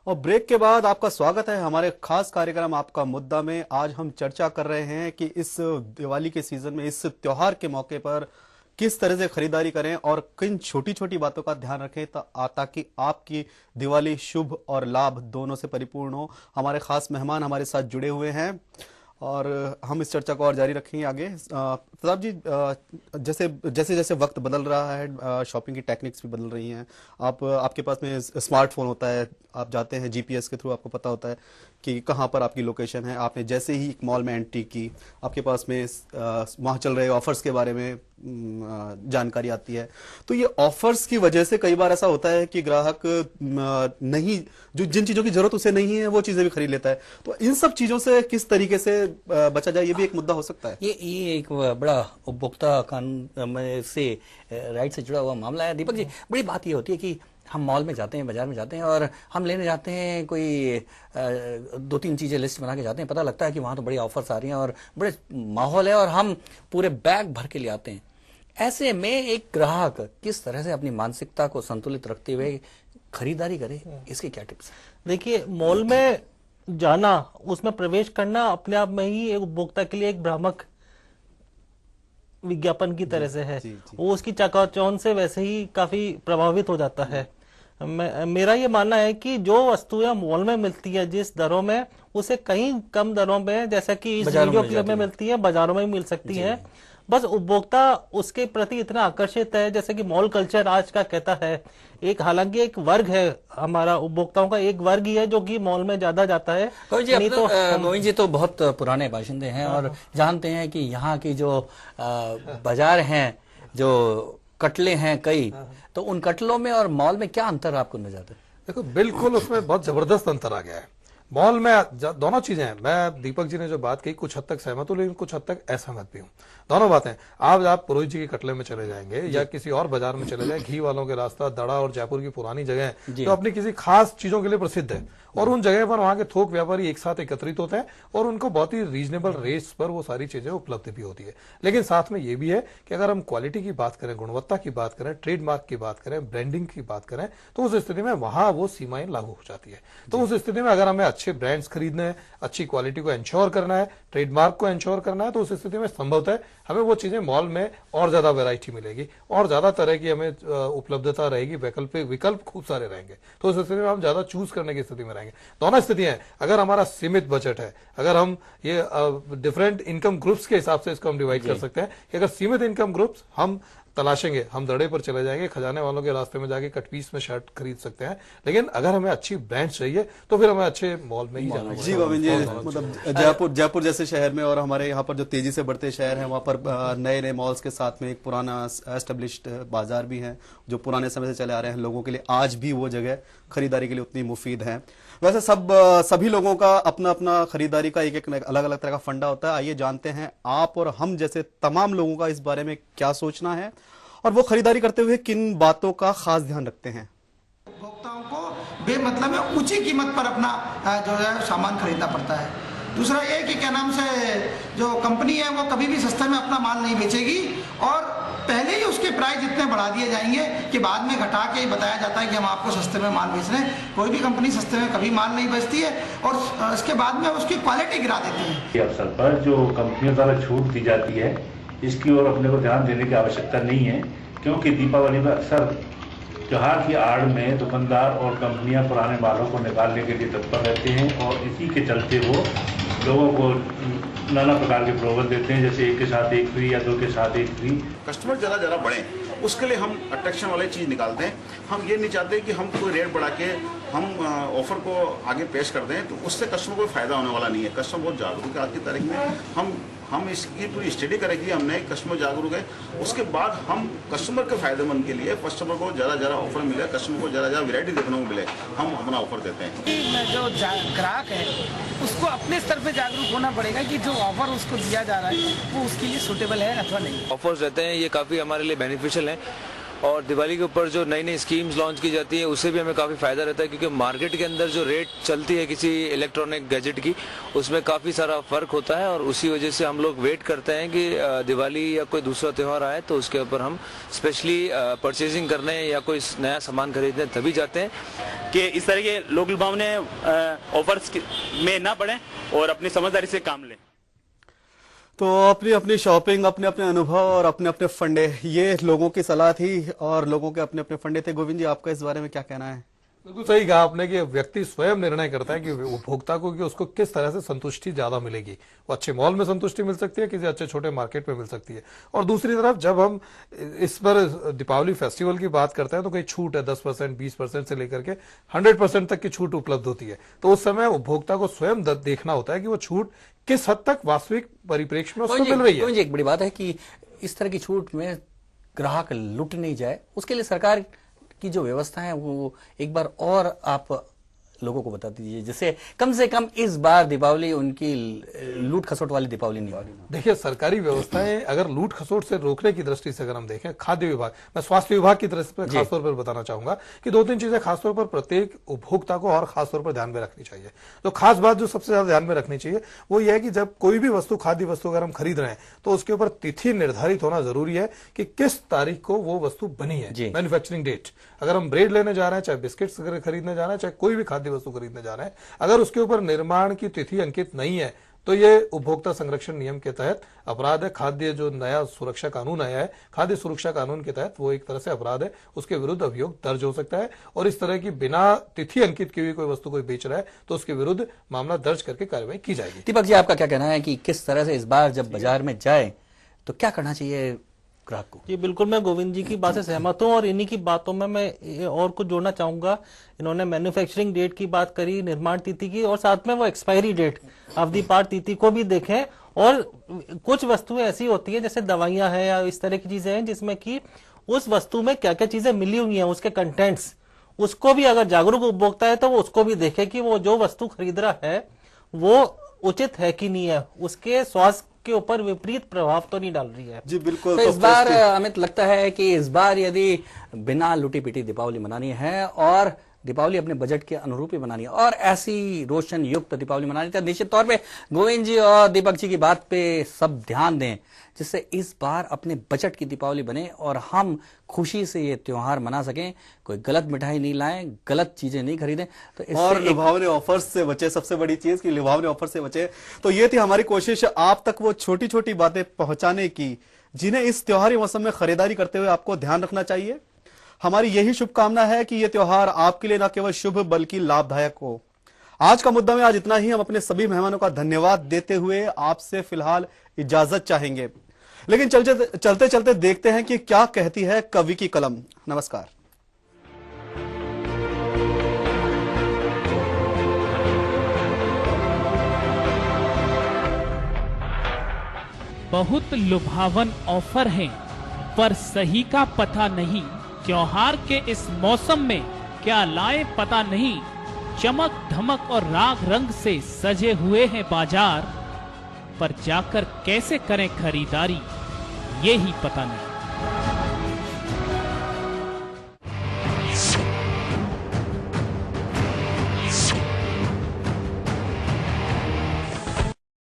और ब्रेक के बाद आपका स्वागत है हमारे खास कार्यक्रम आपका मुद्दा में। आज हम चर्चा कर रहे हैं कि इस दिवाली के सीजन में, इस त्योहार के मौके पर किस तरह से खरीदारी करें और किन छोटी छोटी बातों का ध्यान रखें ताकि आपकी दिवाली शुभ और लाभ दोनों से परिपूर्ण हो। हमारे खास मेहमान हमारे साथ जुड़े हुए हैं और हम इस चर्चा को और जारी रखेंगे आगे। प्रताप जी, जैसे जैसे जैसे वक्त बदल रहा है, शॉपिंग की टेक्निक्स भी बदल रही हैं। आपके पास में स्मार्टफोन होता है, आप जाते हैं जीपीएस के थ्रू, आपको पता होता है कि कहाँ पर आपकी लोकेशन है। आपने जैसे ही एक मॉल में एंट्री की, आपके पास में वहाँ चल रहे ऑफर्स के बारे में जानकारी आती है। तो ये ऑफर्स की वजह से कई बार ऐसा होता है कि ग्राहक नहीं, जो जिन चीजों की जरूरत उसे नहीं है वो चीजें भी खरीद लेता है। तो इन सब चीजों से किस तरीके से बचा जाए, ये भी एक मुद्दा हो सकता है। ये एक बड़ा उपभोक्ता कानून से राइट से जुड़ा हुआ मामला है दीपक जी। बड़ी बात ये होती है कि हम मॉल में जाते हैं, बाजार में जाते हैं और हम लेने जाते हैं, कोई 2-3 चीजें लिस्ट बना के जाते हैं। पता लगता है कि वहां तो बड़ी ऑफर्स आ रही हैं और बड़े माहौल है और हम पूरे बैग भर के ले आते हैं। ऐसे में एक ग्राहक किस तरह से अपनी मानसिकता को संतुलित रखते हुए खरीदारी करे, इसके क्या टिप्स? देखिए, मॉल में जाना, उसमें प्रवेश करना अपने आप में ही एक उपभोक्ता के लिए एक भ्रामक विज्ञापन की तरह से है। वो उसकी चकाचौंध से वैसे ही काफी प्रभावित हो जाता है। मेरा ये मानना है कि जो वस्तुएं मॉल में मिलती है जिस दरों में, उसे कहीं कम दरों में, जैसा कि इस वीडियो क्लिप में मिलती है, बाजारों में मिल सकती है। बस उपभोक्ता उसके प्रति इतना आकर्षित है, जैसे कि मॉल कल्चर आज का कहता है। हालांकि एक वर्ग है, हमारा उपभोक्ताओं का एक वर्ग ही है जो कि मॉल में ज्यादा जाता है। मोहित जी तो बहुत पुराने बाशिंदे हैं और जानते हैं कि यहाँ की जो बाजार हैं, जो कटले हैं कई, तो उन कटलों में और मॉल में क्या अंतर आपको नजर आता है? देखो, बिल्कुल उसमें बहुत जबरदस्त अंतर आ गया है। मॉल में दोनों चीजें हैं। मैं दीपक जी ने जो बात कही कुछ हद तक सहमत हूं, लेकिन कुछ हद तक असहमत भी हूं। दोनों बातें, आप पुरोहित जी के कटले में चले जाएंगे या किसी और बाजार में चले जाए, घी वालों के रास्ता, दड़ा और जयपुर की पुरानी जगह तो अपनी किसी खास चीजों के लिए प्रसिद्ध है और उन जगह पर वहां के थोक व्यापारी एक साथ एकत्रित होते हैं और उनको बहुत ही रीजनेबल रेट्स पर वो सारी चीजें उपलब्ध भी होती है। लेकिन साथ में ये भी है कि अगर हम क्वालिटी की बात करें, गुणवत्ता की बात करें, ट्रेडमार्क की बात करें, ब्रांडिंग की बात करें, तो उस स्थिति में वहां वो सीमाएं लागू हो जाती है। तो उस स्थिति में अगर हमें अच्छे ब्रांड्स खरीदने हैं, अच्छी क्वालिटी को एंश्योर करना है, ट्रेडमार्क को एंश्योर करना है, तो उस स्थिति में संभवतः हमें वो चीजें मॉल में और ज्यादा वैरायटी मिलेगी और ज्यादा तरह की हमें उपलब्धता रहेगी, विकल्प खूब सारे रहेंगे। तो उस स्थिति में हम ज्यादा चूज करने की स्थिति में रहेंगे। दोनों स्थितियां हैं। अगर हमारा सीमित बजट है, अगर हम ये डिफरेंट इनकम ग्रुप्स के हिसाब से इसको हम डिवाइड कर सकते हैं कि अगर सीमित इनकम ग्रुप्स हम तलाशेंगे, हम दड़े पर चले जाएंगे, खजाने वालों के रास्ते में जाके कटपीस में शर्ट खरीद सकते हैं। लेकिन अगर हमें अच्छी ब्रांड चाहिए तो फिर हमें अच्छे मॉल में ही जाना जी गोविंद जी, मतलब जयपुर जैसे शहर में और हमारे यहाँ पर जो तेजी से बढ़ते शहर हैं, वहाँ पर नए नए मॉल्स के साथ में एक पुराना एस्टेब्लिश्ड बाजार भी है जो पुराने समय से चले आ रहे हैं। लोगों के लिए आज भी वो जगह खरीदारी के लिए उतनी मुफीद है। वैसे सभी लोगों का अपना अपना खरीदारी का एक अलग अलग तरह का फंडा होता है। आइए जानते हैं आप और हम जैसे तमाम लोगों का इस बारे में क्या सोचना है और वो खरीदारी करते हुए किन बातों का खास ध्यान रखते हैं। उपभोक्ताओं को बेमतलब में ऊंची कीमत पर अपना जो है सामान खरीदना पड़ता है। दूसरा ये कि क्या नाम से जो कंपनी है वो कभी भी सस्ते में अपना माल नहीं बेचेगी और पहले ही उसके प्राइस इतने बढ़ा दिए जाएंगे कि बाद में घटा के बताया जाता है कि हम आपको सस्ते में माल बेच रहे हैं। कोई भी कंपनी सस्ते में कभी माल नहीं बेचती है और इसके बाद में उसकी क्वालिटी गिरा देती है। अवसर पर जो कंपनियों द्वारा छूट दी जाती है, इसकी ओर अपने को ध्यान देने की आवश्यकता नहीं है, क्योंकि दीपावली में अक्सर त्योहार की आड़ में दुकानदार और कंपनियां पुराने मालों को निकालने के लिए तत्पर रहते हैं और इसी के चलते वो लोगों को नाना प्रकार के प्रलोभन देते हैं, जैसे एक के साथ एक फ्री या 2 के साथ एक फ्री। कस्टमर ज़रा बढ़े, उसके लिए हम अट्रैक्शन वाली चीज़ निकालते हैं। हम ये नहीं चाहते कि हम कोई रेट बढ़ा के हम ऑफर को आगे पेश कर दें, तो उससे कस्टमर को फायदा होने वाला नहीं है। कस्टमर बहुत जागरूक है आज की तारीख में। हम इसकी पूरी स्टडी करेंगे, हमने कस्टमर जागरूक है, उसके बाद हम कस्टमर के फायदेमंद के लिए कस्टमर को ज़्यादा ऑफर मिले, कस्टमर को ज़्यादा वैरायटी देखने को मिले, हम अपना ऑफर देते हैं। जो ग्राहक है उसको अपने स्तर पे जागरूक होना पड़ेगा कि जो ऑफर उसको दिया जा रहा है वो उसके लिए सूटेबल है अथवा नहीं। ऑफर्स रहते हैं, ये काफ़ी हमारे लिए बेनिफिशियल है और दिवाली के ऊपर जो नई नई स्कीम्स लॉन्च की जाती है उससे भी हमें काफ़ी फ़ायदा रहता है, क्योंकि मार्केट के अंदर जो रेट चलती है किसी इलेक्ट्रॉनिक गैजेट की उसमें काफ़ी सारा फ़र्क होता है, और उसी वजह से हम लोग वेट करते हैं कि दिवाली या कोई दूसरा त्यौहार आए तो उसके ऊपर हम स्पेशली परचेजिंग करने या कोई नया सामान खरीदने तभी जाते हैं कि इस तरह के लोक लुभावने ऑफर्स में ना पड़े और अपनी समझदारी से काम लें। तो अपनी अपनी शॉपिंग, अपने अपने अनुभव और अपने अपने फंडे, ये लोगों की सलाह थी और लोगों के अपने अपने फंडे थे। गोविंद जी, आपका इस बारे में क्या कहना है? बिल्कुल सही कहा आपने कि व्यक्ति स्वयं निर्णय करता है कि उपभोक्ता को कि उसको किस तरह से संतुष्टि ज्यादा मिलेगी। वो अच्छे मॉल में संतुष्टि मिल सकती है, किसी अच्छे छोटे मार्केट में मिल सकती है। और दूसरी तरफ जब हम इस पर दीपावली फेस्टिवल की बात करते हैं तो कहीं छूट है 10%, 20% से लेकर के 100% तक की छूट उपलब्ध होती है। तो उस समय उपभोक्ता को स्वयं देखना होता है कि वो छूट किस हद तक वास्तविक परिप्रेक्ष्य में उसको मिल रही है। एक बड़ी बात है कि इस तरह की छूट में ग्राहक लुट नहीं जाए, उसके लिए सरकार की जो व्यवस्था है वो एक बार और आप लोगों को बता दीजिए, जिससे कम से कम इस बार दीपावली उनकी लूट खसोट वाली दीपावली नहीं होगी। देखिए, सरकारी व्यवस्थाएं अगर लूट खसोट से रोकने की दृष्टि से अगर हम देखें, खाद्य विभाग, मैं स्वास्थ्य विभाग की तरफ से खासतौर पर बताना चाहूंगा कि 2-3 चीजें खासतौर पर प्रत्येक उपभोक्ता को और खासतौर पर ध्यान में रखनी चाहिए। तो खास बात जो सबसे ज्यादा ध्यान में रखनी चाहिए वो ये है कि जब कोई भी वस्तु, खाद्य वस्तु अगर हम खरीद रहे हैं तो उसके ऊपर तिथि निर्धारित होना जरूरी है कि किस तारीख को वो वस्तु बनी है, मैन्युफैक्चरिंग डेट। अगर हम ब्रेड लेने जा रहे हैं, चाहे बिस्किट्स खरीदने जा रहे हैं, चाहे कोई भी खाद्य वस्तु खरीदने जा रहे हैं, अगर उसके ऊपर निर्माण की तिथि अंकित नहीं है तो ये उपभोक्ता संरक्षण नियम के तहत अपराध है। खाद्य जो नया सुरक्षा कानून आया है, खाद्य सुरक्षा कानून के तहत, वो एक तरह से अपराध है, उसके विरुद्ध अभियोग दर्ज हो सकता है। और इस तरह की बिना तिथि अंकित की हुई कोई वस्तु कोई बेच रहा है तो उसके विरुद्ध मामला दर्ज करके कार्रवाई की जाएगी। दीपक जी, आपका क्या कहना है कि किस तरह से इस बार जब बाजार में जाए तो क्या करना चाहिए ग्राहक को? जी बिल्कुल, मैं गोविंद जी की बात से सहमत हूँ और इन्हीं की बातों में मैं और कुछ जोड़ना चाहूंगा। इन्होंने मैन्युफैक्चरिंग डेट की बात करी, निर्माण तिथि की, और साथ में वो एक्सपायरी डेट, अवधि पार तिथि को भी देखें। और कुछ वस्तुएं ऐसी होती है जैसे दवाइयां हैं या इस तरह की चीजें हैं जिसमें कि उस वस्तु में क्या क्या चीजें मिली हुई हैं, उसके कंटेंट्स, उसको भी अगर जागरूक उपभोक्ता है तो वो उसको भी देखे कि वो जो वस्तु खरीद रहा है वो उचित है कि नहीं है, उसके स्वास्थ्य के ऊपर विपरीत प्रभाव तो नहीं डाल रही है। जी बिल्कुल। तो इस बार अमित लगता है कि इस बार यदि बिना लुटी पिटी दीपावली मनानी है और दीपावली अपने बजट के अनुरूप ही बनानी है और ऐसी रोशन युक्त दीपावली मनानी है तो निश्चित तौर पे गोविंद जी और दीपक जी की बात पे सब ध्यान दें, जिससे इस बार अपने बजट की दीपावली बने और हम खुशी से ये त्योहार मना सकें। कोई गलत मिठाई नहीं लाएं, गलत चीजें नहीं खरीदें, तो और लुभावने ऑफर्स से बचे। सबसे बड़ी चीज कि लुभावने ऑफर से बचे। तो ये थी हमारी कोशिश आप तक वो छोटी छोटी बातें पहुंचाने की जिन्हें इस त्योहारी मौसम में खरीदारी करते हुए आपको ध्यान रखना चाहिए। हमारी यही शुभकामना है कि यह त्योहार आपके लिए न केवल शुभ बल्कि लाभदायक हो। आज का मुद्दा में आज इतना ही। हम अपने सभी मेहमानों का धन्यवाद देते हुए आपसे फिलहाल इजाजत चाहेंगे, लेकिन चलते चलते देखते हैं कि क्या कहती है कवि की कलम। नमस्कार। बहुत लुभावन ऑफर हैं, पर सही का पता नहीं। त्योहार के इस मौसम में क्या लाए पता नहीं। चमक धमक और राग रंग से सजे हुए हैं बाजार, पर जाकर कैसे करें खरीदारी ये ही पता नहीं।